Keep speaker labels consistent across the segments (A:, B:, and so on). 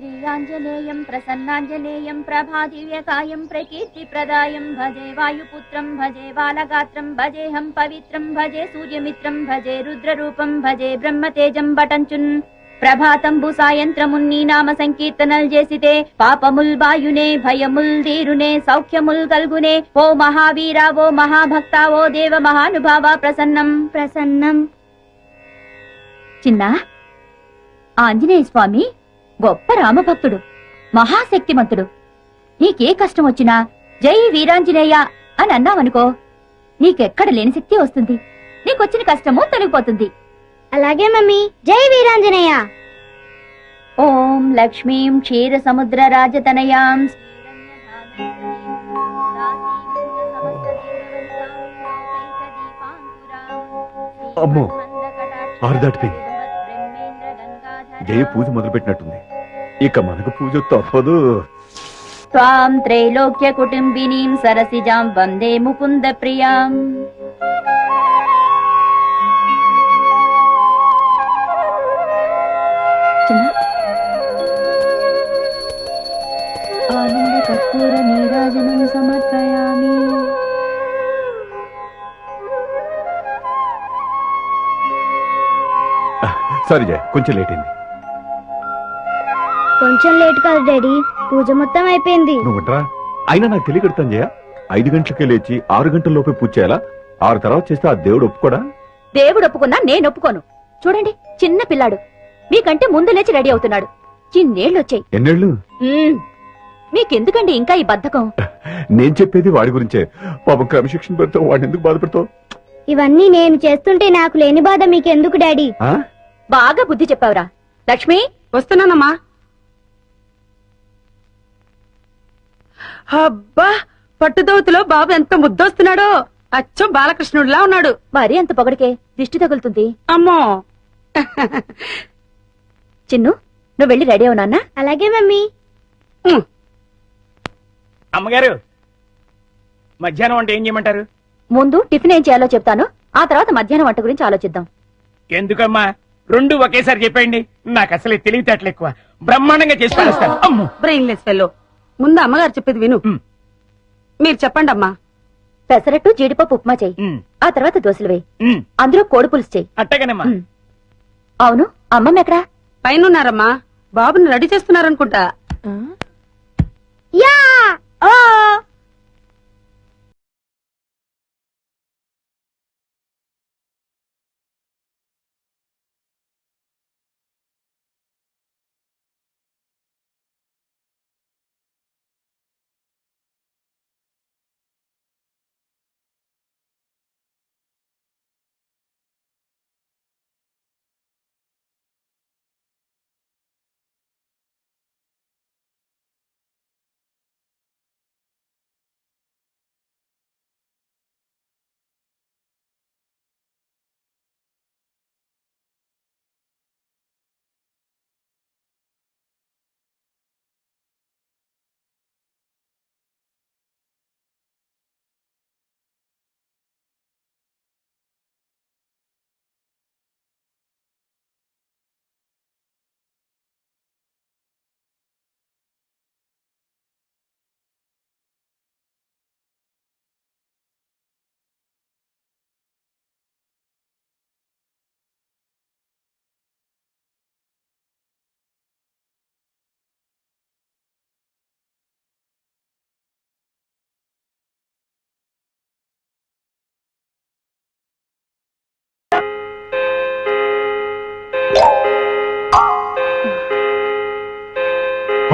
A: శ్రీయాంజనేయం ప్రసన్నాంజనేయం ప్రభాదివ్యకాయం ప్రకీర్తిప్రదాయం భజే వాయుపుత్రం భజే బాలగాత్రం భజేహం పవిత్రం భజే సూర్యమిత్రం భజే రుద్రరూపం భజే బ్రహ్మతేజం బటంచున్ ప్రభాతంబు సాయంత్రమున్ నీ నామ సంకీర్తనల్ చేసితే పాపముల్ బాయునే భయముల్ దీరునే సౌఖ్యముల్ గల్గునే ఓ మహావీరా ఓ మహాభక్త ఓ దేవ మహానుభావ ప్రసన్నం ప్రసన్నం. చిన్న ఆంజనేయ స్వామి గొప్ప రామభక్తుడు, మహాశక్తిమంతుడు. నీకే కష్టం వచ్చినా జై వీరాంజనేయ అని అన్నావనుకో, నీకెక్కడ లేని శక్తి వస్తుంది. నీకొచ్చిన కష్టము తొలగిపోతుంది.
B: అలాగే మమ్మీ, జై వీరాంజనేయ.
A: ఓం లక్ష్మీం క్షీర సముద్ర రాజతనయాం
C: అమ్మో, ఆరు దాటిపోయింది. జయ పూజ మొదలుపెట్టినట్టుంది. ఇక మనకు పూజ తప్పదు.
A: త్వాం త్రైలోక్య కుటుంబినీం సరసిజాం వందే ముకుంద ప్రియాం. ఆనంద కర్పూర నీరాజనం సమర్పయామి.
C: సారీ జయ, కొంచెం లేట్ అయింది.
B: కొంచెం లేట్ కాదు డాడీ, పూజ మొత్తం అయిపోయింది.
C: నువ్వుట్రా, అయినా నాకు తెలియకడతాను జయ. 5 గంటలకే లేచి 6 గంటల లోపే పూజ చేయాలా? 6 తర్వాత చేస్తే ఆ దేవుడు ఒప్పుకోడా?
A: దేవుడు ఒప్పుకున్నా నేను ఒప్పుకోను. చూడండి, చిన్న పిల్లాడు మీకంటే ముందు లేచి రెడీ అవుతున్నాడు. చిన్నేళ్ళు వచ్చాయి.
C: ఎన్నేళ్ళు?
A: మీకెందుకండి ఇంకా ఈ బద్ధకం?
C: నేను చెప్పేది వాడి గురించే. పాపం క్రమశిక్షణ పెడతావు, వాడిని ఎందుకు బాధపడతావు?
B: ఇవన్నీ నేను చేస్తుంటే నాకు లేని బాధ మీకెందుకు డాడీ?
A: బాగా బుద్ధి చెప్పావురా. లక్ష్మి,
D: వస్తున్నానమ్మా. అబ్బా, పట్టుదోతులో బాబు ఎంత ముద్దొస్తున్నాడో. అచ్చం బాలకృష్ణుడిలా ఉన్నాడు.
A: మరీ అంత పొగడికే దిష్టి తగులుతుంది.
D: అమ్మో.
A: చిన్ను, నువ్వు వెళ్ళి రెడీ అవు నాన్న.
B: అలాగే మమ్మీ.
E: అమ్మగారు, మధ్యాహ్నం వంట ఏం చేయమంటారు?
A: ముందు టిఫిన్ ఏం చేయాలో చెప్తాను, ఆ తర్వాత మధ్యాహ్నం వంట గురించి ఆలోచిద్దాం.
E: ఎందుకమ్మా, 2 ఒకేసారి చెప్పండి. నాకు అసలే తెలివితేటలు ఎక్కువ. బ్రహ్మాండంగా చేసి పడేస్తాను. అమ్మో,
D: బ్రెయిన్లెస్ ఫెల్లో. ముందు అమ్మగారు చెప్పేది విను. మీరు చెప్పండి అమ్మా.
A: పెసరట్టు జీడిపప్పు ఉప్మా చెయ్యి, ఆ తర్వాత దోశలు వేయి, అందులో కోడి పులుసు చెయ్యి.
E: అట్టగనమ్మా.
A: అవును, అమ్మమ్మ ఎక్కడా?
D: పైనున్నారమ్మా, బాబుని రెడీ చేస్తున్నారనుకుంటా.
B: యా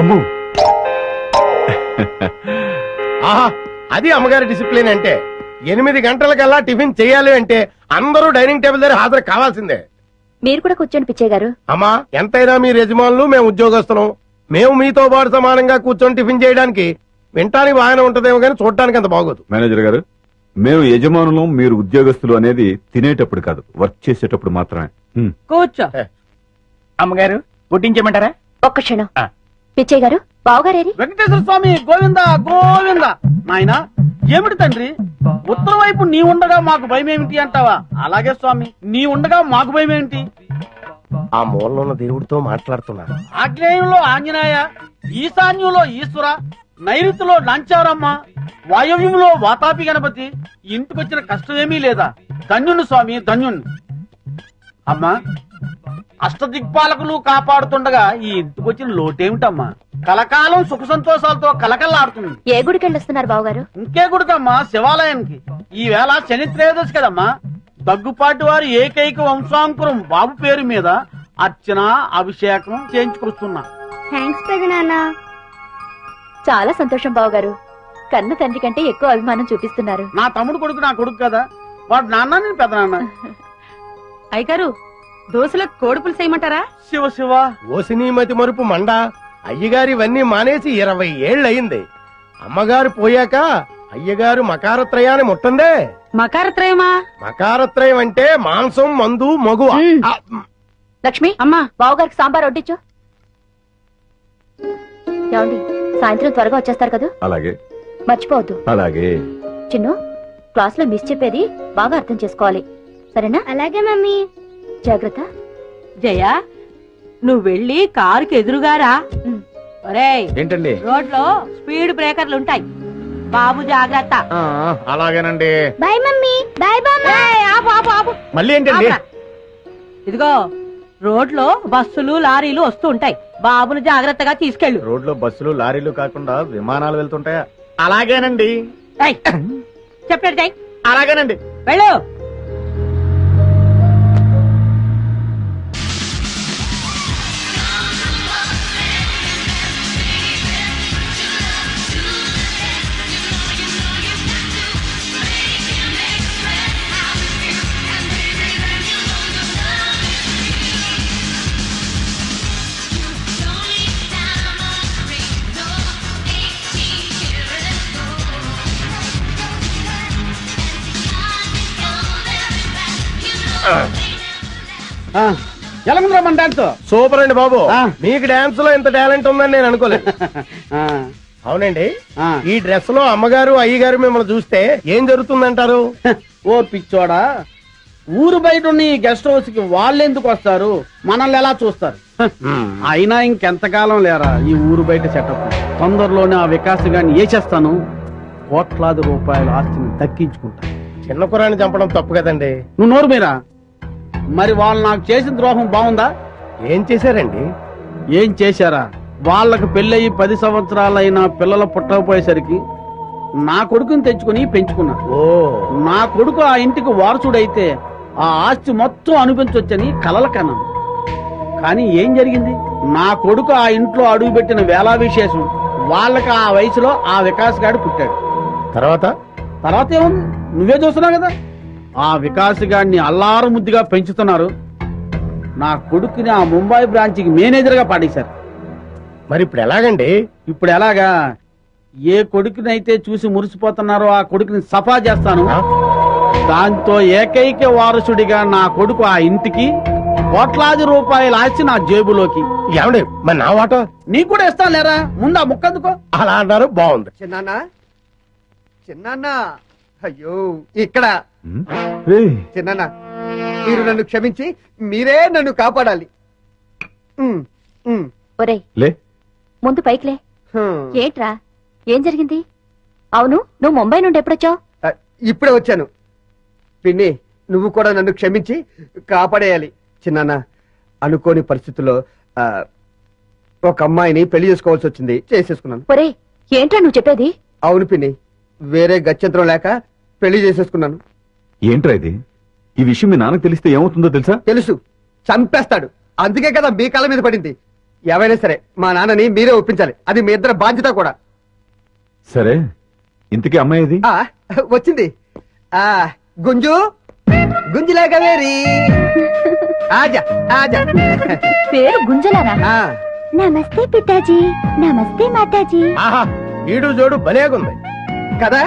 C: అమ్మో,
F: ఆహా, అది అమ్మగారి డిసిప్లిన్ అంటే. 8 గంటలకల్లా టిఫిన్ చేయాలి అంటే అందరూ డైనింగ్ టేబుల్ దగ్గర హాజరు కావాల్సిందే.
A: మీరు కూడా కూర్చొని పిచ్చయ్య గారు.
F: అమ్మా, ఎంతైనా మీరు యజమానులు, మేము ఉద్యోగస్తులం. మేము మీతో పాటు సమానంగా కూర్చొని టిఫిన్ చేయడానికి వింటానికి బాగానే ఉంటదేమో కానీ చూడటానికి అంత బాగోదు.
C: మేనేజర్ గారు, మేము యజమానులం, మీరు ఉద్యోగస్తులు అనేది తినేటప్పుడు కాదు, వర్క్ చేసేటప్పుడు మాత్రమే.
D: కూర్చో.
E: అమ్మగారు, వడ్డించమంటారా?
A: ఒక్క క్షణం. పిచ్చయ్య గారు బావగారేరి
G: వెంకటేశ్వర స్వామి గోవింద గోవింద. నాయన ఏమిటి తండ్రి, ఉత్తర వైపు నీ ఉండగా మాకు భయం ఏమిటి అంటావా? అలాగే స్వామి, నీ ఉండగా మాకు భయం ఏమిటి?
F: ఆ మూలలో ఉన్న దేవుడితో మాట్లాడుతున్నాను.
G: ఆగ్నేయంలో ఆంజనేయ, ఈశాన్యంలో ఈశ్వర, నైరుతిలో లంచారమ్మ, వాయవ్యంలో వాతాపి గణపతి. ఇంటికొచ్చిన కష్టమేమీ లేదా? ధన్యుణ్ణి స్వామి, ధన్యుణ్ణి. అమ్మా, అష్టదిక్పాలకులు కాపాడుతుండగా ఈ ఇంటికొచ్చిన లోటేమిటమ్మా? కలకాలం సుఖ సంతోషాలతో కలకల్లాడుతుంది.
A: ఏ గుడికి వెళ్ళొస్తున్నారు బావగారు?
G: ఇంకే గుడికమ్మా? శివాలయానికి. ఈ వేళ శని త్రయోదశి కదమ్మా. దగ్గుపాటి వారి ఏకైక వంశాంకురం బాబు పేరు మీద అర్చన అభిషేకం చేయించుకొస్తున్నా.
B: థ్యాంక్స్ పెదనాన్న.
A: చాలా సంతోషం బావగారు. కన్న తండ్రి కంటే ఎక్కువ అభిమానం చూపిస్తున్నారు.
G: నా తమ్ముడు కొడుకు నా కొడుకు కదా, వాడు నాన్న నేను పెద్ద నాన్న.
D: అయ్యగారు దోశలకు కోడి పులుసు చేయమంటారా?
G: శివ శివ.
F: ఓసినీమతి మరుపు మండ. అయ్యగారు ఇవన్నీ మానేసి 20 ఏళ్ళయింది. అమ్మగారు పోయాక అయ్యగారు మకారత్రయాన్ని ముట్టందే.
D: మకారత్రయమా?
F: మకారత్రయం అంటే మాంసం, మందు, మగువ. ఆ,
A: లక్ష్మి,
D: అమ్మా
A: బావగారికి సాంబార్ వడ్డించు. ఏమండి, సాయంత్రం త్వరగా వచ్చేస్తారు కదా?
C: అలాగే
A: మర్చిపోవద్దు.
C: అలాగే.
A: చిన్ను, క్లాస్ లో మిస్ చెప్పేది బాగా అర్థం చేసుకోవాలి, సరేనా?
B: అలాగే మమ్మీ.
A: జాగ్రత్త.
D: జయ, నువ్వు వెళ్ళి కారుకి ఎదురుగారా. ఒరేయ్,
C: ఏంటండి?
D: రోడ్లో స్పీడ్ బ్రేకర్లు ఉంటాయి, బాబు జాగ్రత్త.
F: అలాగేనండి.
B: Bye mummy. బాయ్ బామ్మ.
D: ఏయ్, ఆపు ఆపు ఆపు.
F: మళ్ళీ ఏంటండి?
D: ఆపురా. ఇదిగో, రోడ్లో బస్సులు లారీలు వస్తూ ఉంటాయి, బాబును జాగ్రత్తగా తీసుకెళ్ళు.
F: రోడ్లో బస్సులు లారీలు కాకుండా విమానాలు వెళ్తుంటాయా? అలాగేనండి.
D: ఏయ్, చెప్పేది చెయ్.
F: అలాగేనండి.
D: వెళ్ళు.
G: ఎలా ఉందిరా మన డాన్స్?
F: సూపర్ అండి బాబు.
G: ఆ.
F: మీకు డాన్స్ లో ఇంత టాలెంట్ ఉందని నేను అనుకోలేదు. అవునండి. ఈ డ్రెస్ లో అమ్మగారు అయ్యగారు మిమ్మల్ని చూస్తే ఏం జరుగుతుందంటారు?
G: ఓ పిచ్చోడా, ఊరు బయట ఉన్న ఈ గెస్ట్ హౌస్ కి వాళ్ళు ఎందుకు వస్తారు, మనల్ని ఎలా చూస్తారు? అయినా ఇంకెంతకాలం లేరా ఈ ఊరు బయట సెటప్. తొందరలోనే ఆ వికాస్ గారిని వేసేస్తాను, కోట్లాది రూపాయల ఆస్తిని దక్కించుకుంటా.
F: చిన్న కురాన్ని చంపడం తప్పు కదండి.
G: నువ్వు నోరు మీరా. మరి వాళ్ళు నాకు చేసిన ద్రోహం బాగుందా?
F: ఏం చేశారండి?
G: ఏం చేశారా? వాళ్ళకు పెళ్ళయి 10 సంవత్సరాలైన పిల్లలు పుట్టకపోయేసరికి నా కొడుకుని తెచ్చుకుని పెంచుకున్నా.
F: ఓ,
G: నా కొడుకు ఆ ఇంటికి వారసుడైతే ఆ ఆస్తి మొత్తం అనిపించొచ్చని కలల కన్నాను. కానీ ఏం జరిగింది? నా కొడుకు ఆ ఇంట్లో అడుగుపెట్టిన వేళా విశేషం వాళ్ళకి ఆ వయసులో ఆ వికాస్ గాడు పుట్టాడు. తర్వాత ఏముంది, నువ్వే చూస్తున్నావు కదా. ఆ వికాస్ గాడిని అల్లారు ముద్దుగా పెంచుతున్నారు. నా కొడుకుని ఆ ముంబై బ్రాంచ్కి మేనేజర్ గా పాడేశారు.
F: మరి ఇప్పుడు ఎలాగండి?
G: ఇప్పుడు ఎలాగా? ఏ కొడుకునైతే చూసి మురిసిపోతున్నారో ఆ కొడుకుని సఫా చేస్తాను. దాంతో ఏకైక వారసుడిగా నా కొడుకు ఆ ఇంటికి, కోట్లాది రూపాయల ఆస్తి నా జేబులోకి.
F: ఏమండి, మరి నా వాటో
G: నీకు కూడా ఇస్తాను లేరా, ముందు ఆ ముక్కందుకో.
F: అలా అన్నారు, బాగుంది.
H: చిన్నాన్న అయ్యో ఇక్కడ
C: ఏయ్,
H: చిన్నాన్న, మీరు నన్ను క్షమించి మీరే నన్ను కాపాడాలి.
A: ఒరేయ్,
C: లే.
A: ముందు పైకిలే. ఏంట్రా, ఏం జరిగింది? అవును, నువ్వు ముంబై నుండి ఎప్పుడొచ్చావు?
H: ఇప్పుడే వచ్చాను. పిన్ని, నువ్వు కూడా నన్ను క్షమించి కాపాడేయాలి. చిన్నాన్న, అనుకోని పరిస్థితుల్లో ఒక అమ్మాయిని పెళ్లి చేసుకోవాల్సి వచ్చింది, చేసేసుకున్నాను.
A: ఒరేయ్, ఏంట్రా నువ్వు చెప్పేది?
H: అవును పిన్ని, వేరే గత్యంతరం లేక పెళ్లి చేసేసుకున్నాను.
C: ఏంట్రా ఇది? ఈ విషయం మీ నాన్నకు తెలిస్తే ఏమవుతుందో తెలుసా?
H: తెలుసు, చంపేస్తాడు. అందుకే కదా మీ కాళ్ళ మీద పడింది. ఏవైనా సరే మా నాన్నని మీరే ఒప్పించాలి, అది మీ ఇద్దరు బాధ్యత కూడా.
C: సరే, ఇంతకీ అమ్మాయి ఇది?
H: వచ్చింది. గుంజు గుంజులాగా వేరి ఆజా ఆజా.
A: పేరు గుంజలానా?
B: నమస్తే పితాజీ. నమస్తే మాతాజీ.
F: ఆహా, ఈడు జోడు భలేగుంది
H: కదా.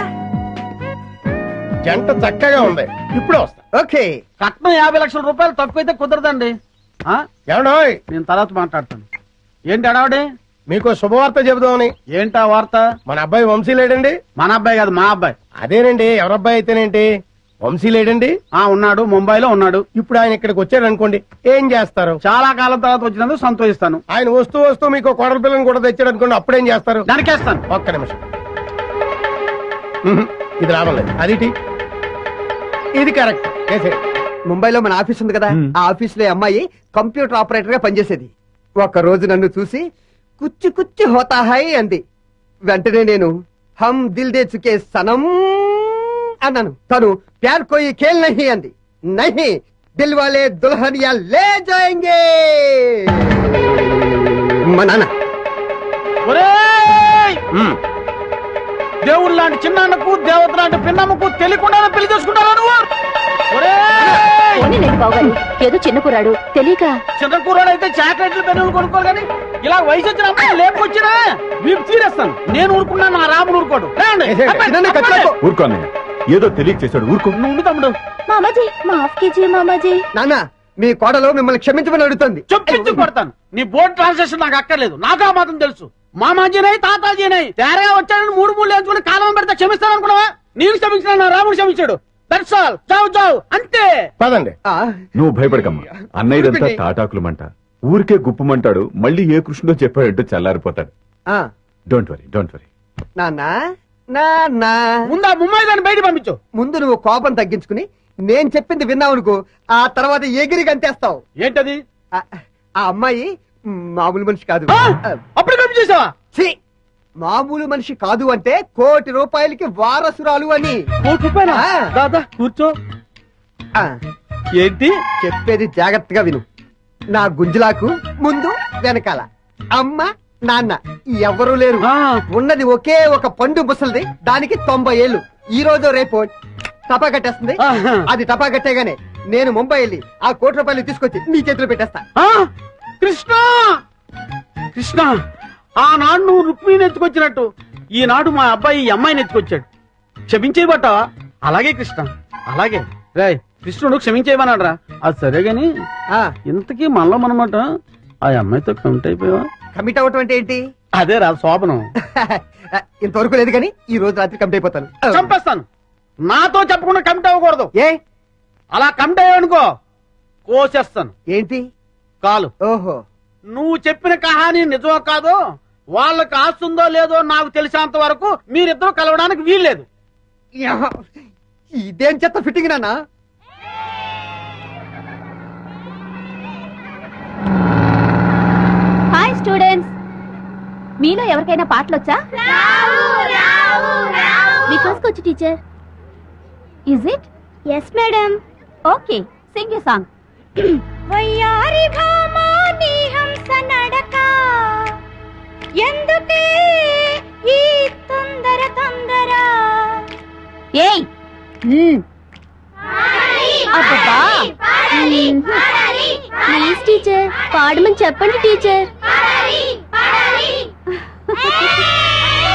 F: జంట చక్కగా ఉంది. ఇప్పుడే వస్తా.
H: ఓకే.
G: కట్నం 50 లక్షల రూపాయలు తక్కువైతే కుదరదండి.
F: ఏమండోయ్,
G: నేను తర్వాత మాట్లాడతాను. ఏంటి అడావడే?
F: మీకు శుభవార్త చెబుదామని.
G: ఏంటా వార్త?
F: మన అబ్బాయి వంశీ లేడండి.
G: మన అబ్బాయి కాదు, మా అబ్బాయి.
F: అదేనండి, ఎవరబ్బాయి అయితేనేంటి, వంశీ లేడండి.
G: ఉన్నాడు, ముంబైలో ఉన్నాడు.
F: ఇప్పుడు ఆయన ఇక్కడికి వచ్చాడు అనుకోండి, ఏం చేస్తారు?
G: చాలా కాలం తర్వాత వచ్చినందుకు సంతోషిస్తాను.
F: ఆయన వస్తూ వస్తూ మీకు కోడల పిల్లని కూడా తెచ్చాడు అనుకోండి, అప్పుడేం చేస్తారు?
G: దానికేస్తాను.
F: ఒక్క నిమిషం. ఇది రావడం లేదు. అది ఇది కరెక్ట్.
H: ముంబైలో మన ఆఫీస్ ఉంది కదా, ఆ ఆఫీస్ లో అమ్మాయి కంప్యూటర్ ఆపరేటర్ గా పనిచేసేది. ఒక రోజు నన్ను చూసి కుచ్చి కుచ్చి హోతా హై అంది. వెంటనే నేను హమ్ దిల్ దే చుకే సనం అన్నాను. తను ప్యార్ కోయి ఖేల్ నహీ అంది. నహీ, దిల్ వాలే దుల్హనియా లే జాయేంగే. మా నాన్న
G: దేవుడు లాంటి చిన్నకు, దేవత లాంటి పిన్నమ్మకు తెలియకుండా పెళ్లి చేసుకుంటారా నువ్వు?
A: ఏదో చిన్న కురాడు తెలియక.
G: చిన్న కూరడు అయితే చాక్లెట్లు పెన్నులు కొనుక్కోరు కానీ ఇలా వయసు వచ్చిన అమ్మాయి లేపుకొచ్చినా వీపు తీరేస్తాను. నేను ఊరుకున్నా, నా రాముడు ఊరుకోడు.
C: ఊరుకోన్నయ్య, ఏదో తెలియక చేశాడు. ఊరుకో.
G: నువ్వు తమ్ముడు.
A: మామాజీ మాఫ్ కీజియే మామాజీ.
H: నాన్న, మీ కోడలు మిమ్మల్ని క్షమించమని అడుగుతుంది.
G: చొప్పించి కొడతాను. నీ బోర్డు ట్రాన్సాక్షన్ నాకు అక్కర్లేదు. నాకు ఆ మాత్రం తెలుసు. మామాజీనై తాతాజీనై తేరగా వచ్చాడని మూడు వేసుకుని కాలం పెడితే క్షమిస్తాను అనుకున్నావా? నేను క్షమించిన, నా రాముడు క్షమించాడు. That's all. చావు చావు అంతే.
F: పదండి.
C: నువ్వు భయపడకమ్మా. అన్నయ్యదంతా తాటాకులమంట, ఊరికే గుప్పమంటాడు. మళ్ళీ ఏ కృష్ణుడో చెప్పాడంటూ చల్లారిపోతాడు. Don't worry, don't worry.
H: నాన్న నాన్న,
G: ముందు ఆ ముమ్మాయి దాన్ని బయట పంపించు.
H: ముందు నువ్వు కోపం తగ్గించుకుని నేను చెప్పింది విన్నావునుకో, ఆ తర్వాత ఎగిరి గంతేస్తావు.
G: ఏంటది?
H: ఆ అమ్మాయి మామూలు మనిషి కాదు.
G: అప్పుడు పంపించేసావా?
H: ఛీ, మామూలు మనిషి కాదు అంటే ₹1,00,00,000కి వారసురాలు అని.
G: ₹1,00,00,000? దాదా కూర్చో. ఏంటి
H: చెప్పేది జాగ్రత్తగా విను. నా గుంజులాకు ముందు వెనకాల అమ్మ నాన్న ఎవరూ లేరు. ఉన్నది ఒకే ఒక పండు ముసలిది, దానికి 90 ఏళ్ళు. ఈ రోజు రేపు టపా కట్టేస్తుంది. అది టపా కట్టేగానే నేను ముంబై వెళ్ళి ఆ ₹1,00,00,000 తీసుకొచ్చి నీ చేతిలో పెట్టేస్తా.
G: కృష్ణ కృష్ణ, ఆనాడు నువ్వు రుక్మిణిని ఎత్తుకొచ్చినట్టు ఈనాడు మా అబ్బాయి ఈ అమ్మాయిని ఎత్తుకొచ్చాడు. క్షమించేయబట్టావా? అలాగే కృష్ణ, అలాగే. రేయ్, కృష్ణుడు క్షమించేయమన్నాడు. అది సరే గాని ఇంతకీ మనలో మనమాట ఆ అమ్మాయితో కమిట్ అయిపోయావా?
H: కమిట్ అవటం అంటే ఏంటి?
G: అదే రా శోభనం.
H: ఇంతవరకు లేదు కానీ ఈ రోజు రాత్రి కమిట్ అయిపోతాను.
G: చంపేస్తాను. నాతో చెప్పకుండా కమిట్ అవ్వకూడదు.
H: ఏ?
G: అలా కమిట్ అయ్యావనుకో కోసేస్తాను.
H: ఏంటి?
G: కాలు.
H: ఓహో,
G: నువ్వు చెప్పిన కహానీ నిజమో కాదో, వాళ్ళకి ఆస్తుందో లేదో నాకు తెలిసినంత వరకు మీరిద్దరూ కలవడానికి వీల్లేదు.
H: ఇదేం చెత్త ఫిట్టింగ్ నాన్న.
A: హాయ్ స్టూడెంట్స్, మీలో ఎవరికైనా పాటలు వచ్చా? మీకోసకొచ్చు teacher. Is it?
B: Yes madam.
A: Okay, sing a song.
B: వయ్యారి భామా నీ హంస నడక, ఎందుకే ఈ తొందర తొందర.
A: ఏయ్
B: ప్లీజ్ టీచర్, పాడమని చెప్పండి టీచర్.